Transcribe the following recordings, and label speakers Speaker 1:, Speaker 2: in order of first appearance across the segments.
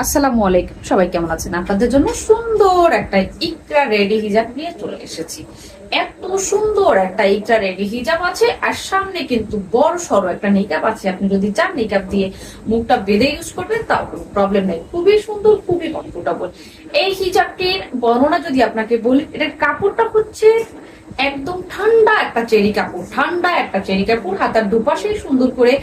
Speaker 1: আসসালামু আলাইকুম, সবাই কেমন আছেন? আপনাদের জন্য সুন্দর একটা ইকরা রেডি হিজাব নিয়ে চলে এসেছি। এত সুন্দর একটা ইকরা রেডি হিজাব আছে, আর সামনে কিন্তু বড় সড়ো একটা নিকাব আছে। আপনি যদি চান নিকাব দিয়ে মুখটা বেঁধে ইউজ করবেন, তাও কোনো প্রবলেম নেই। খুবই সুন্দর, খুবই কমফোর্টেবল। এই হিজাবটির বর্ণনা যদি আপনাকে বলি, এটার কাপড়টা হচ্ছে একদম ঠান্ডা একটা চেরি কাপড়, ঠান্ডা একটা চেরি কাপড়। হাতার দুপাশে সুন্দর করে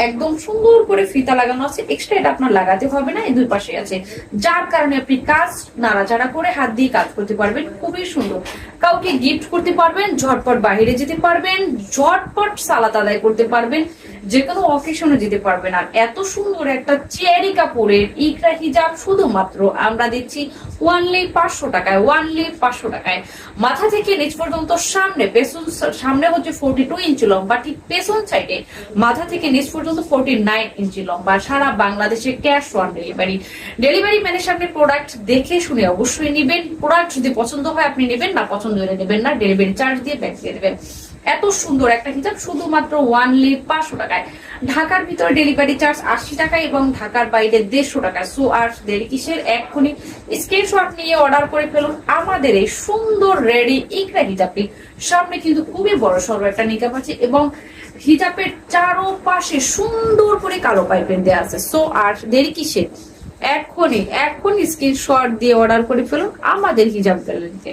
Speaker 1: একদম সুন্দর করে ফিতা লাগানো আছে। এক্সট্রা এটা আপনার লাগাতে হবে না, এই দুই পাশে আছে, যার কারণে আপনি কাজ নাড়াচাড়া করে হাত দিয়ে কাজ করতে পারবেন। খুবই সুন্দর, কাউকে গিফট করতে পারবেন, ঝটপট বাইরে যেতে পারবেন, ঝটপট সালাত আদায় করতে পারবেন, যে কোনো অকেশনে যেতে পারবেন। আর এত সুন্দর একটা চেরি কাপড়ের ইকরা হিজাব শুধুমাত্র আমরা দিচ্ছি ওয়ানলি 500 টাকায়। ওয়ানলি 500 টাকায়। মাথা থেকে নিচ পর্যন্ত সামনে পেছন, সামনে হচ্ছে 42 ইঞ্চি লম্বা, ঠিক পেছন সাইডে মাথা থেকে নিচ পর্যন্ত 49 ইঞ্চি লম্বা। সারা বাংলাদেশে ক্যাশ অন ডেলিভারি। ডেলিভারি ম্যানের সামনে প্রোডাক্ট দেখে শুনে অবশ্যই নেবেন। প্রোডাক্ট যদি পছন্দ হয় আপনি নেবেন, না পছন্দ হলে নেবেন না, ডেলিভারি চার্জ দিয়ে ব্যাক দিয়ে দেবেন। এত সুন্দর একটা হিজাব শুধুমাত্র ওয়ানলি 500 টাকায়। ঢাকার ভিতরে ডেলিভারি চার্জ 80 টাকা এবং ঢাকার বাইরে 150 টাকা। সো আর দেরি কিসের, এক্ষুনি স্ক্রিনশট নিয়ে অর্ডার করে ফেলুন আমাদের এই সুন্দর রেডি ইকরা হিজাবটি। সামনে কিন্তু খুবই বড় সড়ো একটা নিকাব আছে এবং হিজাবের চারোপাশে সুন্দর করে কালো পাইপেন দেওয়া আছে। সো আর দেরি কিসের, এক্ষুনি স্ক্রিনশট দিয়ে অর্ডার করে ফেলুন আমাদের হিজাব গ্যালারিতে।